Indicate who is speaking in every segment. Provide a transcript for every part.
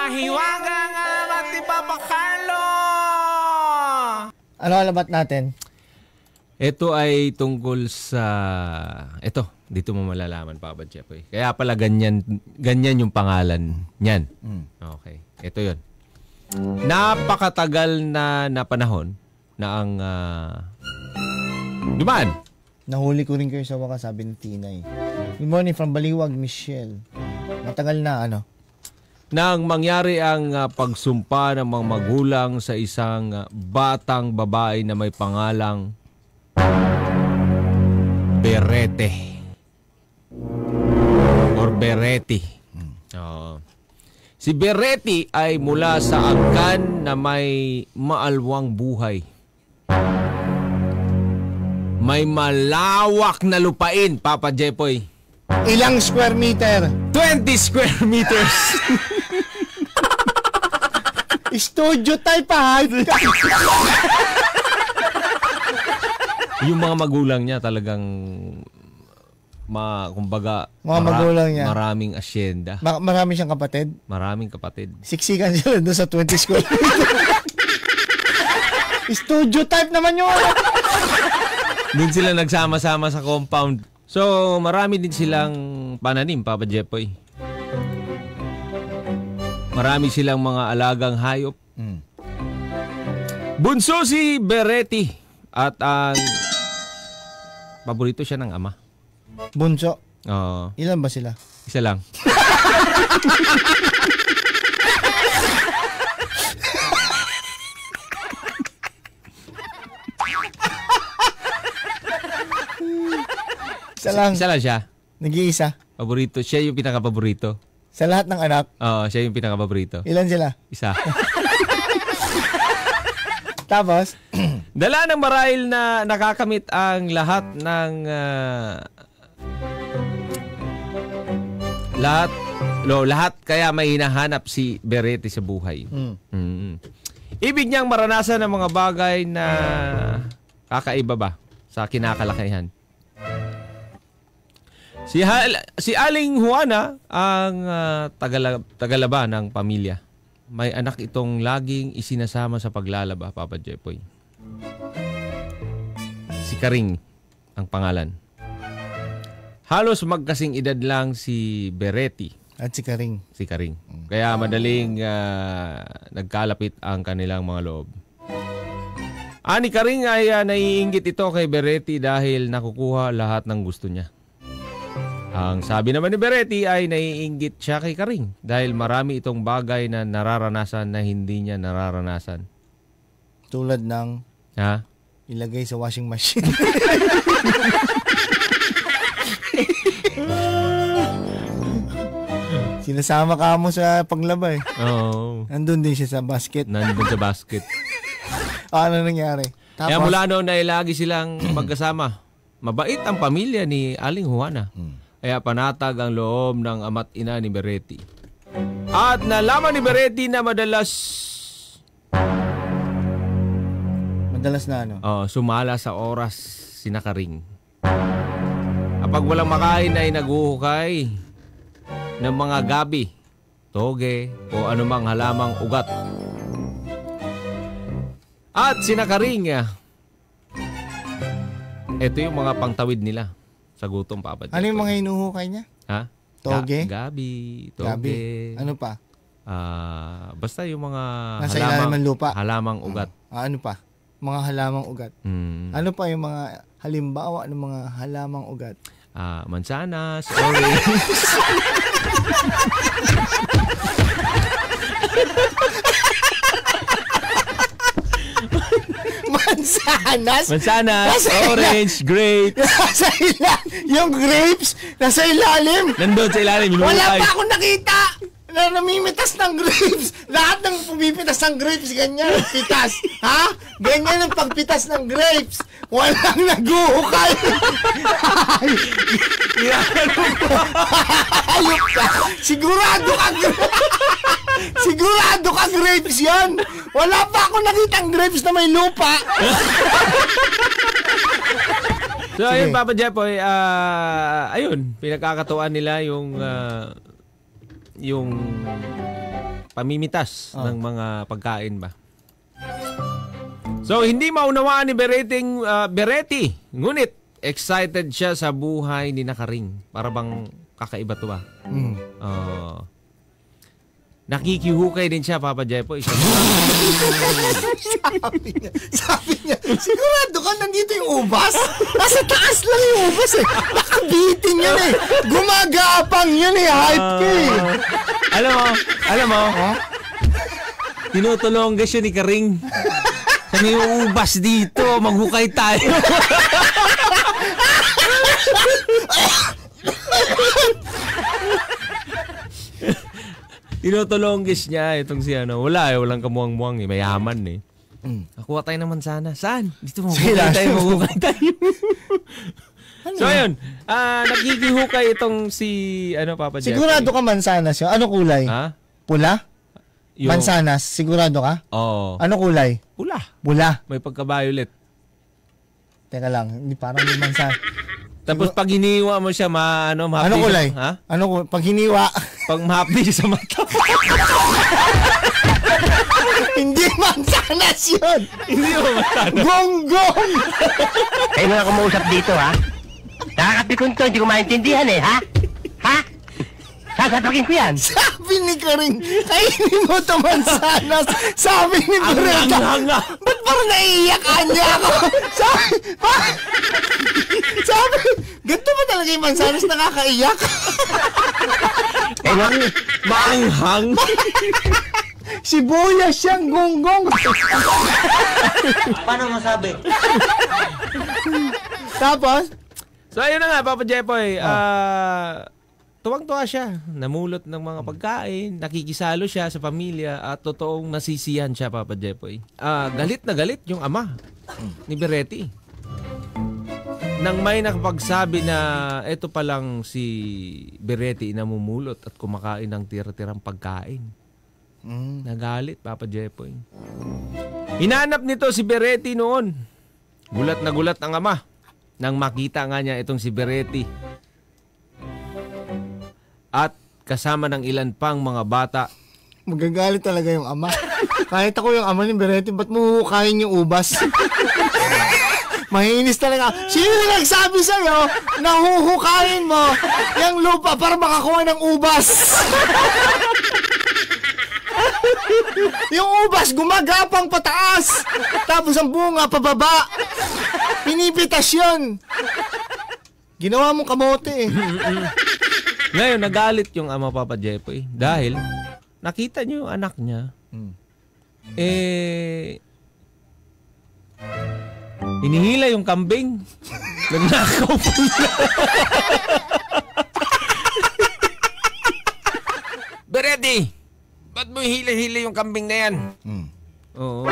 Speaker 1: hiwaga nga matibabakalo.
Speaker 2: Ano alamat natin?
Speaker 1: Ito ay tungkol sa... Ito, dito mo malalaman, Papa Jepoy. Kaya pala ganyan yung pangalan niyan. Okay, ito yun. Napakatagal na panahon na ang dumaan.
Speaker 2: Nahuli ko rin kayo sa wakas, sabi ni Tinay. Good morning from Baliwag, Michelle. Matagal na, ano?
Speaker 1: Nang mangyari ang pagsumpa ng mga magulang sa isang batang babae na may pangalang Berete or Bereti. Si Bereti ay mula sa angkan na may maalwang buhay. May malawak na lupain, Papa Jepoy.
Speaker 2: Ilang square meter?
Speaker 1: 20 square meters.
Speaker 2: Studio type, ha?
Speaker 1: Yung mga magulang niya talagang kumbaga
Speaker 2: magulang niya.
Speaker 1: Maraming asyenda.
Speaker 2: Marami siyang kapatid?
Speaker 1: Maraming kapatid.
Speaker 2: Siksikan sila doon sa 20 square meter. Studio type naman yun.
Speaker 1: Doon sila nagsama-sama sa compound. So, marami din silang pananim, Papa Jepoy. Marami silang mga alagang hayop. Bunso si Bereti at ang paborito siya ng ama.
Speaker 2: Bunso?
Speaker 1: Oo.
Speaker 2: Ilan ba sila?
Speaker 1: Isa lang. Isa lang siya.
Speaker 2: Nag-iisa?
Speaker 1: Paborito. Siya yung pinaka-paborito.
Speaker 2: Sa lahat ng anak?
Speaker 1: Oo, siya yung pinaka-paborito.
Speaker 2: Ilan sila?
Speaker 1: Isa.
Speaker 2: Tapos?
Speaker 1: Dala ng marahil na nakakamit ang lahat ng lahat kaya may hinahanap si Berete sa buhay. Ibig niyang maranasan ng mga bagay na kakaiba ba sa kinakalakihan. Si Aling Juana ang tagalaba ng pamilya. May anak itong laging isinasama sa paglalaba, Papa Jepoy. Si Karing ang pangalan. Halos magkasing edad lang si Bereti.
Speaker 2: At si Karing.
Speaker 1: Si Karing. Kaya madaling nagkalapit ang kanilang mga loob. Ni Karing ay naiinggit ito kay Bereti dahil nakukuha lahat ng gusto niya. Ang sabi naman ni Bereti ay naiinggit siya kay Karing dahil marami itong bagay na nararanasan na hindi niya nararanasan.
Speaker 2: Tulad ng ilagay sa washing machine. Sinasama ka mo sa paglaba eh.
Speaker 1: Oo.
Speaker 2: Nandun din siya sa basket.
Speaker 1: Nandun sa basket.
Speaker 2: Ano nangyari? Tapos,
Speaker 1: kaya mula noon ay lagi silang magkasama. Mabait ang pamilya ni Aling Juana. Kaya panatag ang loob ng ama't ina ni Bereti. At nalaman ni Bereti na madalas
Speaker 2: na ano?
Speaker 1: Sumala sa oras si Karing. Kapag walang makain ay naguhukay ng mga gabi, toge o anumang halamang ugat. At si Karing, ito yung mga pangtawid nila sa gutom, Papa.
Speaker 2: Ano yung mga hinuhukay niya?
Speaker 1: Ha?
Speaker 2: Toge?
Speaker 1: Gabi, toge.
Speaker 2: Gabi. Ano pa?
Speaker 1: Basta yung mga
Speaker 2: nasa ilalim ng lupa.
Speaker 1: Halamang ugat.
Speaker 2: Ano pa? Mga halamang ugat. Ano pa yung mga halimbawa ng mga halamang ugat?
Speaker 1: Mansanas, orange. Mansanas, orange, grapes.
Speaker 2: Yung grapes, nasa ilalim.
Speaker 1: Nandun sa ilalim.
Speaker 2: Wala pa akong nakita na namimitas ng grapes. Lahat ng pumipitas ng grapes, ganyan, pitas. Ha? Ganyan ang pagpitas ng grapes. Walang naguhukay. Sigurado ka grapes yan. Wala pa ako nakitang grapes na may lupa.
Speaker 1: So, ayun, Papa Jepoy, ayun, pinagkakatuan nila yung pamimitas ng mga pagkain ba. So, hindi maunawaan ni Beretti. Ngunit, excited siya sa buhay ni Nakaring. Para bang kakaiba to ba? Nakikihukay din siya, Papa Jepoy.
Speaker 2: Sabi niya, sigurado ka nandito yung ubas? Nasa taas lang yung ubas eh. Nakabitin yan eh. Gumagapang yun eh. Hype ka eh.
Speaker 1: Alam mo, tinutulong siya ni Karing. Kami yung ubas dito, maghukay tayo. Tinutulonggis niya itong si ano. Walang kamuang-muang eh. Mayaman eh. Nakuha tayo naman sana. Saan? Dito maghukay tayo. So ayun, nakikihukay itong si Papa Jeff.
Speaker 2: Sigurado ka mansanas yun. Ano kulay?
Speaker 1: Ha?
Speaker 2: Pula? Mansanas, sigurado ka?
Speaker 1: Oo.
Speaker 2: Ano kulay?
Speaker 1: Pula.
Speaker 2: Pula.
Speaker 1: May pagka-violet.
Speaker 2: Teka lang, hindi parang may mansanas.
Speaker 1: Tapos pag hiniwa mo siya,
Speaker 2: ano kulay?
Speaker 1: Ha?
Speaker 2: Pag hiniwa?
Speaker 1: Pag mahapdi sa mata.
Speaker 2: Hindi mansanas yun!
Speaker 1: Hindi mo mansanas.
Speaker 2: Gonggong!
Speaker 3: Kayo nga kumausap dito, ha? Nakakapikon to, hindi ko maintindihan eh, ha? Ha? Sasapakin ko yan.
Speaker 2: Sabi ni Karing, kainin mo ito mansanas. Sabi ni Beretta, ba't parang naiiyakan niya ako? Sabi, ganito ba talaga yung mansanas nakakaiyak?
Speaker 1: Maanghang.
Speaker 2: Sibuyas siyang gonggong.
Speaker 3: Paano masabi?
Speaker 2: Tapos?
Speaker 1: So ayun na nga, Papa Jepoy. Tuwang-tuwa siya. Namulot ng mga pagkain, nakikisalo siya sa pamilya at totoong nasisiyan siya, Papa Jepoy. Galit na galit yung ama ni Beretti. Nang may nakapagsabi na eto pa lang si Beretti namumulot at kumakain ng tira-tirang pagkain. Nagalit, Papa Jepoy. Hinanap nito si Beretti noon. Gulat na gulat ang ama nang makita nga niya itong si Beretti. At kasama ng ilan pang mga bata.
Speaker 2: Magagalit talaga yung ama. Kahit ako yung ama ni Beretti, ba't mo hukayin yung ubas? Mahinis talaga. Sino nagsabi sa'yo na huhukayin mo yung lupa para makakuha ng ubas? Yung ubas gumagapang pataas. Tapos ang bunga pababa. Pinipitas yun. Ginawa mong kamote eh.
Speaker 1: Ngayon, nagalit yung ama, Papa Jepoy. Dahil, nakita niyo yung anak niya. Hinihila yung kambing. Nagnakaw pa niya. Beretti! Ba't mo hila-hila yung kambing na yan? Oo.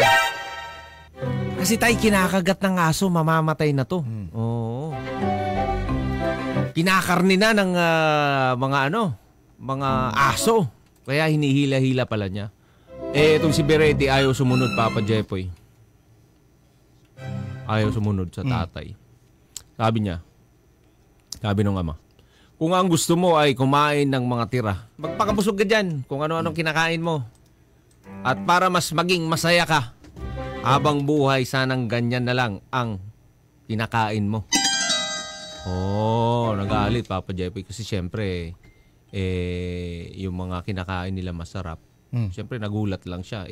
Speaker 1: Kasi tayo kinakagat ng aso, mamamatay na to. Oo. Kinakarni na ng mga aso. Kaya hinihila-hila pala niya. Itong si Beretti ayaw sumunod, Papa Jepoy. Ayaw sumunod sa tatay. Sabi nung ama, kung ang gusto mo ay kumain ng mga tira, magpakabusog ka dyan kung ano-anong kinakain mo. At para mas maging masaya ka, habang buhay, sanang ganyan na lang ang kinakain mo. Nagalit, Papa Jepoy. Kasi syempre, yung mga kinakain nila masarap. Syempre, nagulat lang siya.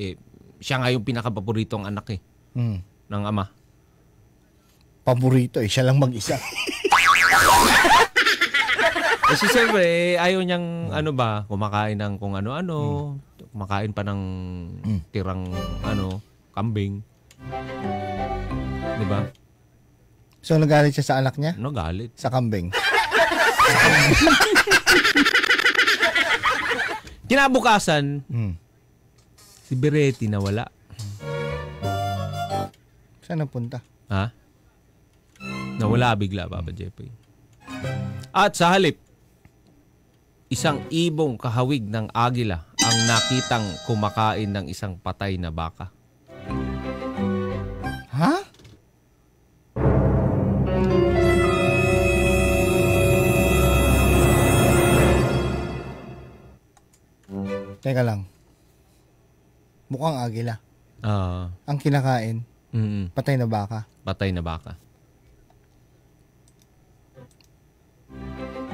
Speaker 1: Siya nga yung pinakapaboritong anak ng ama.
Speaker 2: Paborito siya lang mag-isa.
Speaker 1: Kasi syempre, ayaw niyang kumakain ng kung ano-ano. Kumakain pa ng tirang kambing. Diba?
Speaker 2: So, nagalit siya sa anak niya?
Speaker 1: Nagalit.
Speaker 2: Sa kambing.
Speaker 1: Kinabukasan, si Beretti nawala.
Speaker 2: Saan napunta?
Speaker 1: Ha? Nawala bigla, Papa Jepoy. At sa halip, isang ibong kahawig ng agila ang nakitang kumakain ng isang patay na baka.
Speaker 2: Ha? Teka lang. mukhang agila.
Speaker 1: Ah.
Speaker 2: Ang kinakain, patay na baka.
Speaker 1: Patay na baka.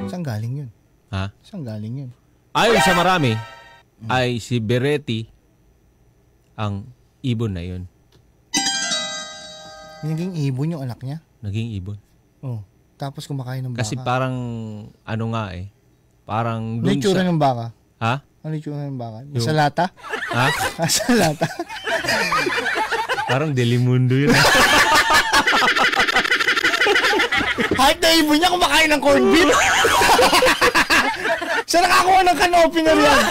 Speaker 2: Saan galing yun?
Speaker 1: Ha?
Speaker 2: Saan galing yun?
Speaker 1: Ayon sa marami, ay si Beretti ang ibon na yun.
Speaker 2: Naging ibon yung anak niya?
Speaker 1: Naging ibon.
Speaker 2: Oh. Tapos kumakain ng baka.
Speaker 1: Kasi parang, ano nga eh, parang
Speaker 2: Ano
Speaker 1: dun
Speaker 2: yung tsura
Speaker 1: sa...
Speaker 2: ng baka?
Speaker 1: Ha?
Speaker 2: Ano yung tsura ng baka? Sa lata?
Speaker 1: Ha?
Speaker 2: Sa lata?
Speaker 1: Parang Delimundo yun.
Speaker 2: Kahit na ibon niya kumakain ng corned beef. Siya nakakuha ng can opener yan.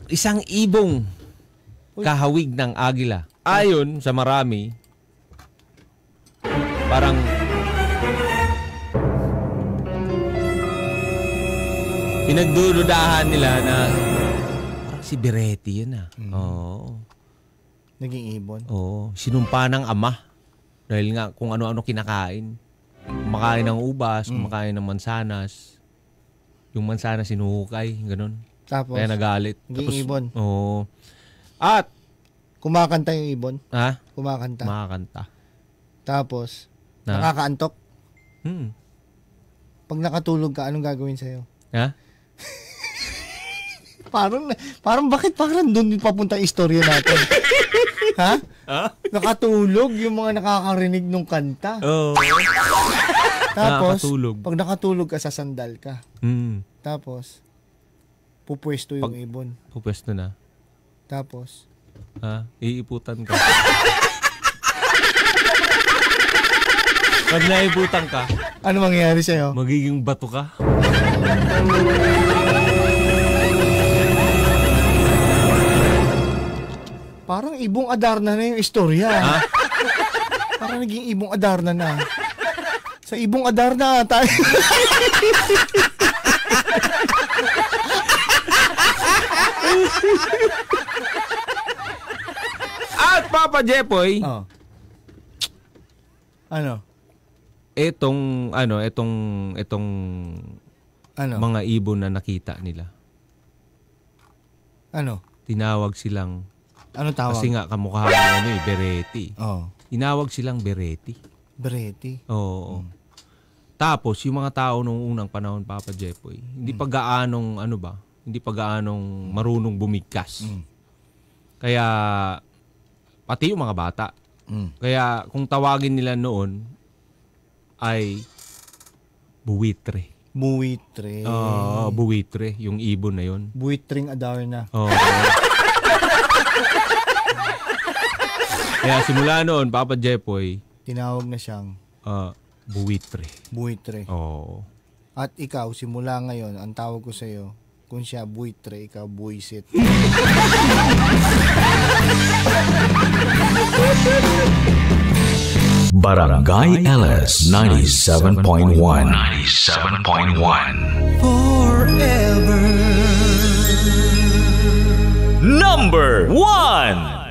Speaker 1: Isang ibong kahawig ng agila. Ayon sa marami, parang pinagdududahan nila na parang si Beretti yun ah. Oo.
Speaker 2: Naging ibon.
Speaker 1: Oo. Sinumpa ng ama. Dahil nga kung ano-ano kinakain. Kumakain ng ubas, kumakain ng mansanas. Yung mansanas sinuhukay, ganun.
Speaker 2: Tapos,
Speaker 1: kaya nagalit.
Speaker 2: naging ibon.
Speaker 1: Oo. At,
Speaker 2: kumakanta yung ibon.
Speaker 1: ha?
Speaker 2: Kumakanta.
Speaker 1: Makakanta.
Speaker 2: Tapos,
Speaker 1: Na?
Speaker 2: nakakaantok.
Speaker 1: Hmm.
Speaker 2: Pag nakatulog ka, anong gagawin sa'yo?
Speaker 1: Ha?
Speaker 2: Parang bakit parang doon papunta yung istorya natin? Ha? Nakatulog yung mga nakakarinig ng kanta.
Speaker 1: Oo.
Speaker 2: Tapos,
Speaker 1: Nakakatulog.
Speaker 2: pag nakatulog ka, sasandal ka.
Speaker 1: Hmm.
Speaker 2: Tapos, pupwesto yung ibon.
Speaker 1: Pupwesto na.
Speaker 2: Tapos,
Speaker 1: Ha? Iiputan ka. Pag naiputan ka,
Speaker 2: ano mangyayari sa'yo?
Speaker 1: magiging bato ka.
Speaker 2: Parang ibong Adarna na yung istorya.
Speaker 1: Ha?
Speaker 2: Parang naging ibong Adarna na. Sa ibong Adarna tayo.
Speaker 1: At Papa Jepoy,
Speaker 2: Oh. Ano?
Speaker 1: etong
Speaker 2: Ano?
Speaker 1: mga ibon na nakita nila.
Speaker 2: Ano?
Speaker 1: Tinawag silang,
Speaker 2: Ano tawag?
Speaker 1: kasi nga kamukha ng Beretti.
Speaker 2: Oh.
Speaker 1: Tinawag silang Beretti.
Speaker 2: Beretti.
Speaker 1: Oo. Tapos, yung mga tao nung unang panahon, Papa Jepoy, hindi pa gaanong, hindi pa gaanong marunong bumigkas. Kaya, pati yung mga bata. Kaya, kung tawagin nila noon, ay buwitre.
Speaker 2: Buwitre.
Speaker 1: Buwitre, yung ibon na yun.
Speaker 2: Buwitring Adarna.
Speaker 1: Oo. Kaya, simula noon, Papa Jepoy,
Speaker 2: Tinawag na siyang
Speaker 1: buwitre.
Speaker 2: buwitre.
Speaker 1: Oo.
Speaker 2: At ikaw, simula ngayon, ang tawag ko sa'yo, kung siya buwitre, ikaw buwisit.
Speaker 4: Barangay LS 97.1 Number 1